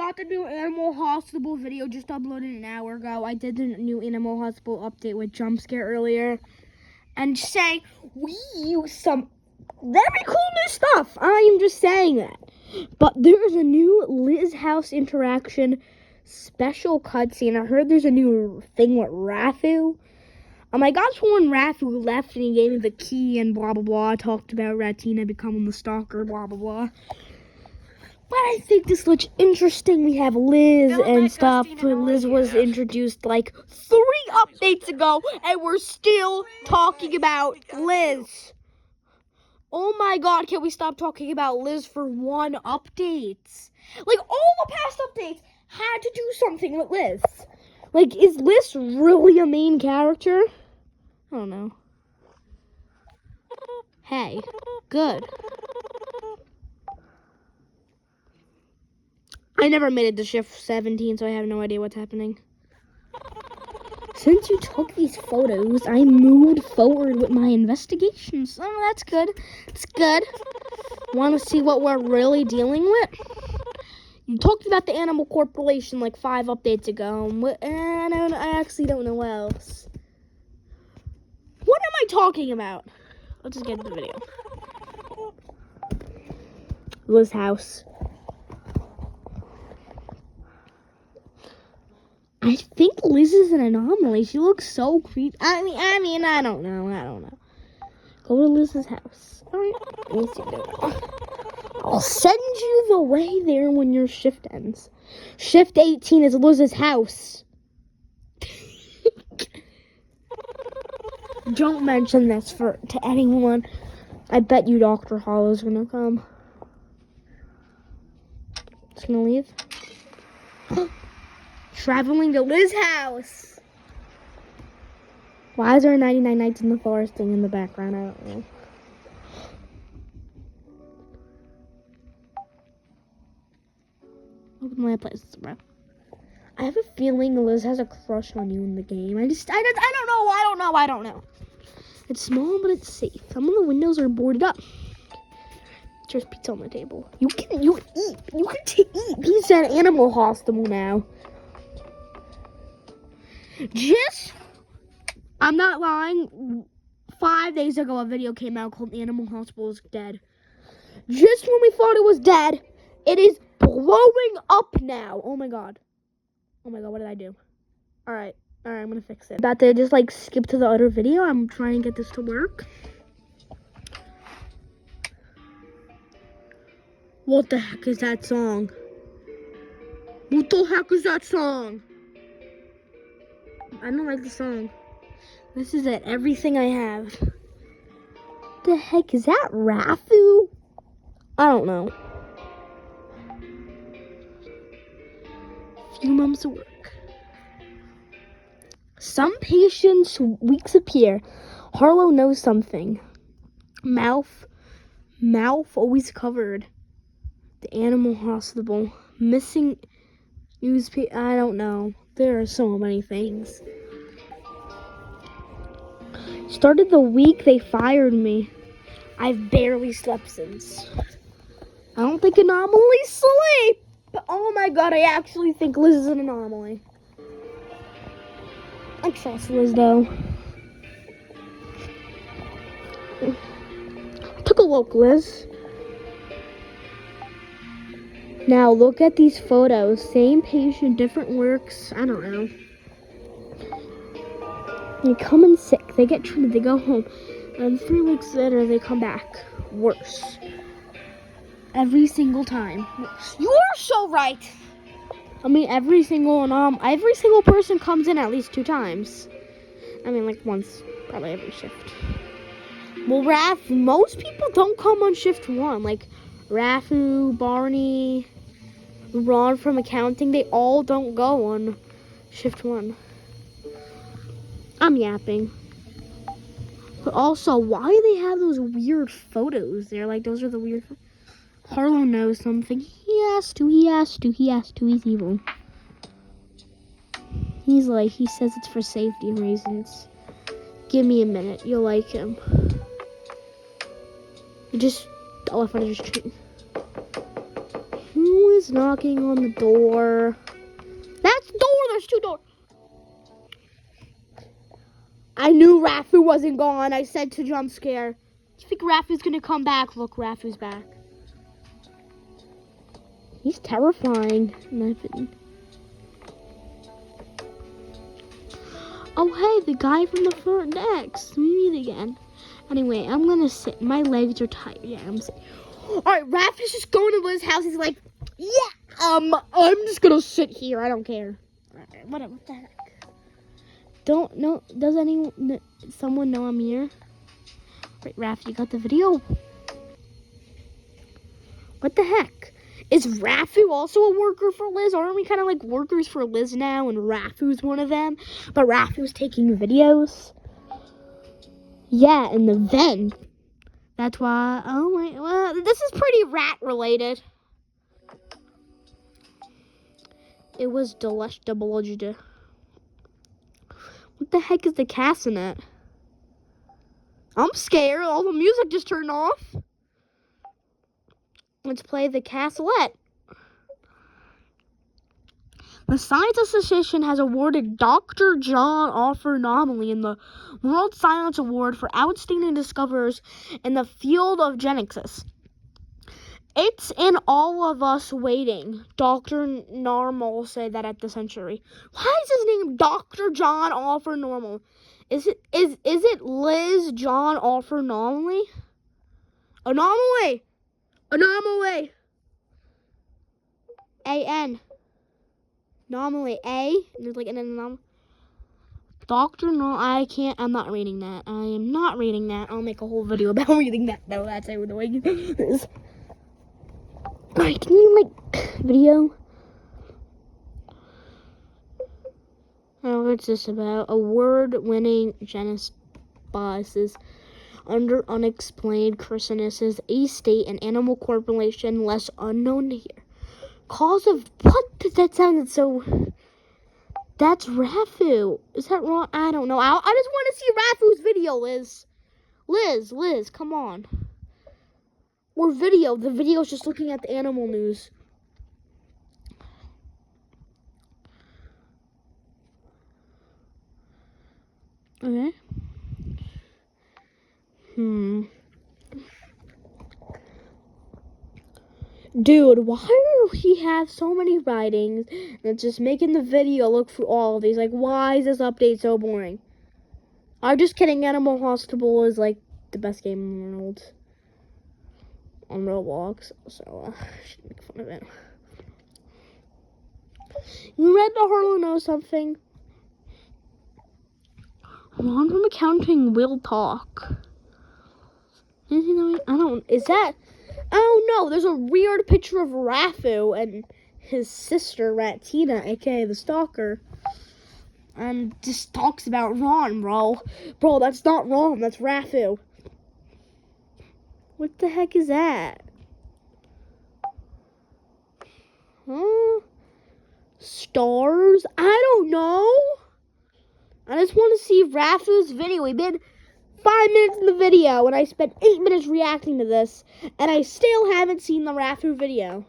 got the new Animal Hospital video just uploaded an hour ago. I did the new Animal Hospital update with Jump Scare earlier. And say, we use some very cool new stuff. I am just saying that. But there is a new Liz House interaction special cutscene. I heard there's a new thing with RATTHEW. I got to when RATTHEW left and he gave me the key and blah, blah, blah. I talked about Ratina becoming the stalker, blah, blah, blah. But I think this looks interesting. We have Liz and stuff. Liz was introduced like 3 updates ago, and we're still talking about Liz. Oh my god, can we stop talking about Liz for 1 update? Like, all the past updates had to do something with Liz. Like, is Liz really a main character? I don't know. Hey, good. I never made it to shift 17, so I have no idea what's happening. Since you took these photos, I moved forward with my investigations. Oh, that's good. That's good. Want to see what we're really dealing with? You talked about the Animal Corporation like 5 updates ago. I actually don't know what else. What am I talking about? Let's just get into the video. Liz House. I think Liz is an anomaly. She looks so creepy. I mean, I don't know. Go to Liz's house. All right. Let me see. I'll send you the way there when your shift ends. Shift 18 is Liz's house. Don't mention this to anyone. I bet you Dr. Hollow's gonna come. Just gonna leave. Traveling to Liz's house. Why is there a 99 Nights in the Forest thing in the background? I don't know. Open my places, bro. I have a feeling Liz has a crush on you in the game. I don't know. It's small, but it's safe. Some of the windows are boarded up. There's pizza on the table. You can eat. You can eat pizza at Animal Hospital now. I'm not lying. 5 days ago, a video came out called Animal Hospital is Dead. Just when we thought it was dead, it is blowing up now. Oh my god, what did I do? All right, I'm gonna fix it. About to just like skip to the other video. I'm trying to get this to work. What the heck is that song? What the heck is that song? I don't like the song. This is it. Everything I have. The heck is that? RATTHEW? I don't know. Few months of work. Some patients' weeks appear. Harlow knows something. Mouth always covered. The Animal Hospital. Missing newspaper. I don't know. There are so many things. Started the week they fired me. I've barely slept since. I don't think anomalies sleep. But oh my god, I actually think Liz is an anomaly. I trust Liz though. Took a look, Liz. Now look at these photos. Same patient, different works. I don't know. They come in sick. They get treated. They go home. And 3 weeks later, they come back. Worse. Every single time. Worse. You are so right. I mean, every single person comes in at least 2 times. I mean, like once, probably every shift. Well, most people don't come on shift 1. Like RATTHEW, Barney, Ron from accounting, they all don't go on shift 1. I'm yapping. But also, why do they have those weird photos there? Like, those are the weird... Harlow knows something. He has to. He's evil. He says it's for safety reasons. Give me a minute. You'll like him. The elephant is just... Who is Someone's knocking on the door. That's the door. There's two doors. I knew Rafu wasn't gone. I said to jump scare. Do you think Rafu's gonna come back? Look, Rafu's back. He's terrifying. Oh, hey, the guy from the front desk. We meet again. Anyway, I'm gonna sit. My legs are tired. Yeah, I'm sitting. All right, Rafu's just going to Liz's house. He's like, yeah, I'm just gonna sit here. I don't care. Whatever. What the heck? Don't know. Does someone know I'm here? Wait, Rafu, you got the video? What the heck? Is Rafu also a worker for Liz? Aren't we kind of like workers for Liz now? And Rafu's one of them, but Rafu's taking videos. Yeah, in the vent. That's why. Oh my. Well, this is pretty rat related. It was delectable. What the heck is the cassinet? I'm scared. All the music just turned off. Let's play the cassette. The Science Association has awarded Dr. John Offer Anomaly in the World Science Award for outstanding discoverers in the field of genetics. It's in all of us waiting. Dr. Normal said that at the century. Why is his name Dr. John Offer Normal? Is it Liz John Offer Anomaly? Anomaly. A-N. Anomaly. A. There's like an anomaly. Dr. No, I'm not reading that. I am not reading that. I'll make a whole video about reading that. No, that's how the way it is. Alright, can you video? Oh, what's this about? Award-winning genus biases under unexplained chrysalis, a state and animal correlation less unknown here. Cause of what? That sounded so. That's Rafu. Is that wrong? I don't know. I just want to see Rafu's video, Liz. Liz, come on. Or video. The video's just looking at the animal news. Okay. Dude, why do he have so many writings? And it's just making the video look through all of these. Like, why is this update so boring? I'm just kidding. Animal Hospital is like the best game in the world on Roblox, so I should make fun of it. You read the Harlow Know Something? Ron from accounting will talk. Is that? I don't know. There's a weird picture of Rafu and his sister, Ratina, aka the stalker. And just talks about Ron, bro. Bro, that's not Ron. That's Rafu. What the heck is that? Huh? Stars? I don't know. I just want to see Rafu's video. We've been 5 minutes in the video, and I spent 8 minutes reacting to this, and I still haven't seen the Rafu video.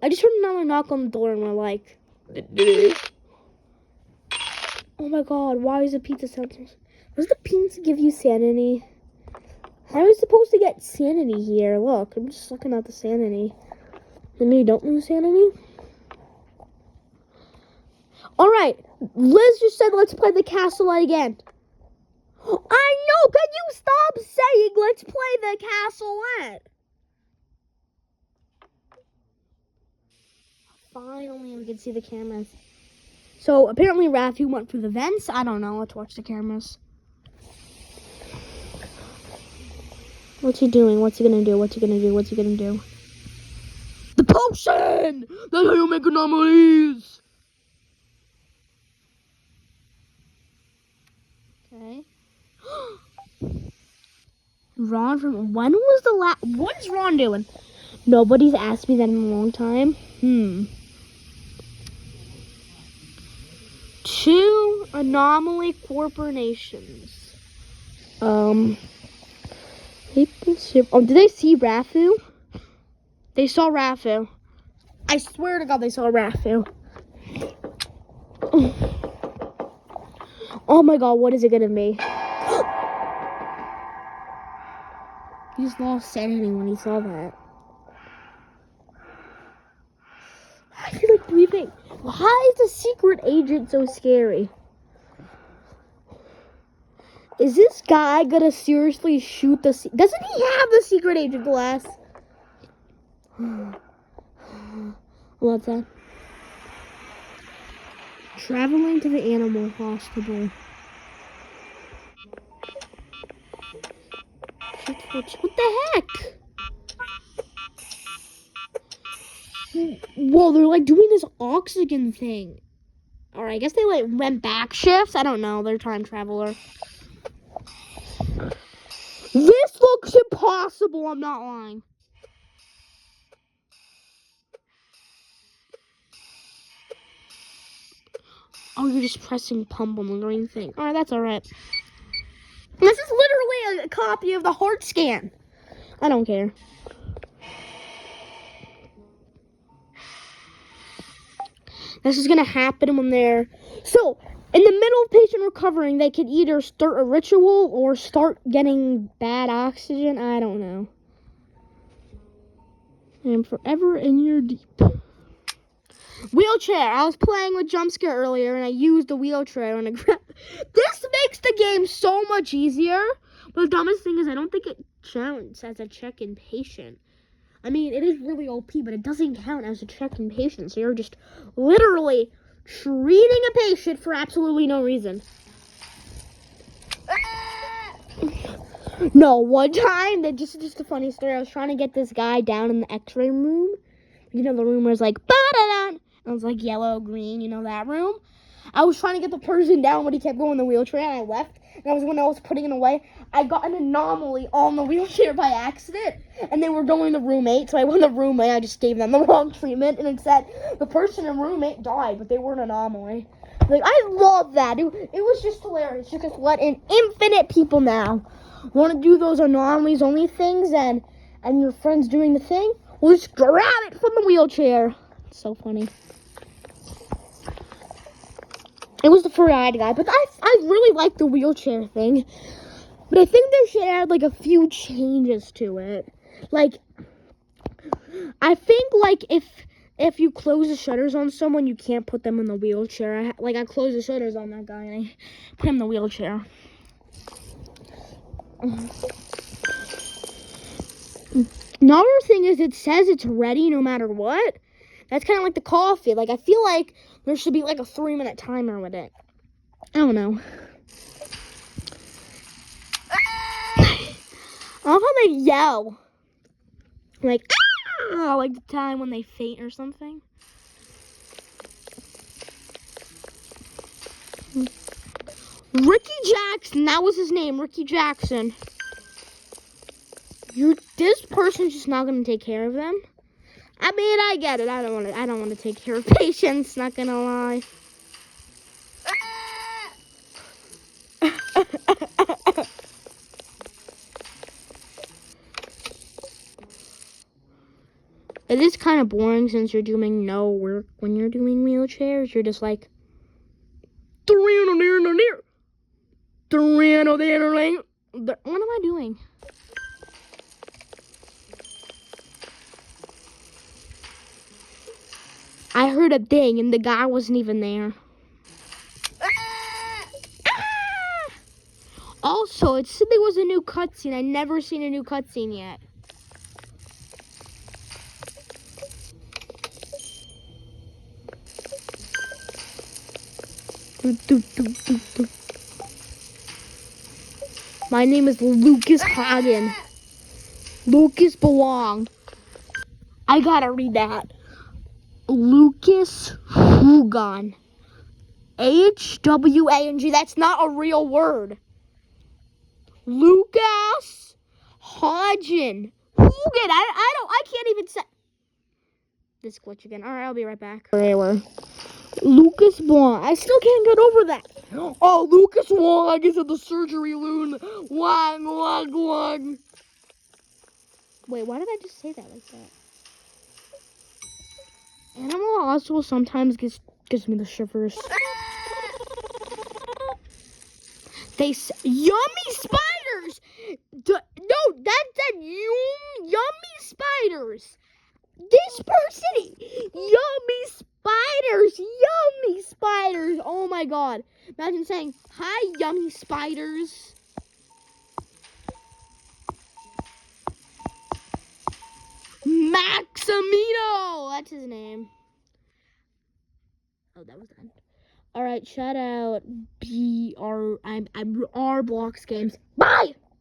I just heard another knock on the door, and we're like, oh my god, why is the pizza sound so... Does the pizza give you sanity? How are we supposed to get sanity here? Look, I'm just looking at the sanity. Maybe you don't lose sanity? Alright, Liz just said let's play the castle again. I know! Can you stop saying let's play the castle? Finally, we can see the cameras. So, apparently Rafu went for the vents. I don't know. Let's watch the cameras. What's he doing? What's he gonna do? What's he gonna do? What's he gonna do? The potion! That's how you make anomalies! Okay. Ron from... When was the last... What is Ron doing? Nobody's asked me that in a long time. 2 anomaly corporations. Maple syrup. Oh, did they see RATTHEW? They saw RATTHEW. I swear to God, they saw RATTHEW. Oh my God, what is it gonna be? He just lost sanity when he saw that. I feel like breathing. Why is the secret agent so scary? Is this guy gonna seriously shoot the... Doesn't he have the secret agent glass? What's that? Traveling to the animal hospital. What the heck? Whoa, they're like doing this oxygen thing. Or I guess they like went back shifts. I don't know. They're time traveler. This looks impossible. I'm not lying. Oh, you're just pressing pump on the green thing. Alright, that's alright. This is literally a copy of the heart scan. I don't care. This is gonna happen when they're... So, in the middle of patient recovering, they could either start a ritual or start getting bad oxygen. I don't know. I am forever in your deep. Wheelchair. I was playing with jump scare earlier, and I used the wheelchair on a grab. This makes the game so much easier. But the dumbest thing is I don't think it counts as a check-in patient. I mean, it is really OP, but it doesn't count as a check-in patient. So you're just literally treating a patient for absolutely no reason. No, one time, just a funny story. I was trying to get this guy down in the x-ray room. You know, the room where it's like, ba-da-da. And it was like yellow, green, you know, that room. I was trying to get the person down, but he kept going in the wheelchair, and I left. And when I was putting it away, I got an anomaly on the wheelchair by accident. And they were going to room 8, so I went to room 8. I just gave them the wrong treatment. And it said the person in room 8 died, but they were an anomaly. Like, I love that. It was just hilarious. You just let in infinite people now. Want to do those anomalies only things, and your friend's doing the thing? Well, just grab it from the wheelchair. It's so funny. It was the fur-eyed guy, but I really like the wheelchair thing. But I think they should add, like, a few changes to it. Like, I think, like, if you close the shutters on someone, you can't put them in the wheelchair. I closed the shutters on that guy, and I put him in the wheelchair. Another thing is it says it's ready no matter what. That's kind of like the coffee. Like, I feel like there should be, like, a 3-minute timer with it. I don't know. I love how they yell. Like, ah! Like the time when they faint or something. Ricky Jackson. That was his name. Ricky Jackson. This person's just not going to take care of them. I mean, I get it. I don't want to take care of patients, not going to lie. It is kind of boring since you're doing no work when you're doing wheelchairs. You're just like, what am I doing? I heard a ding and the guy wasn't even there. Also, it said there was a new cutscene. I never seen a new cutscene yet. My name is Lucas Hagen. Lucas belong. I gotta read that. Lucas Hugon. H-W-A-N-G. That's not a real word. Lucas Hagen. Hugen. I can't even say. This glitch again. Alright, I'll be right back. Where? Lucas Wong. I still can't get over that. Oh, Lucas Wong is at the surgery room. Wong. Wait, why did I just say that like that? Animal Hospital sometimes gives me the shivers. Yummy spiders! No, that's yummy spiders. This person, yummy spiders, yummy spiders. Oh my god. Imagine saying, hi, yummy spiders. Maximino, that's his name. Oh, that was done. All right, shout out I'm R Blocks Games. Bye.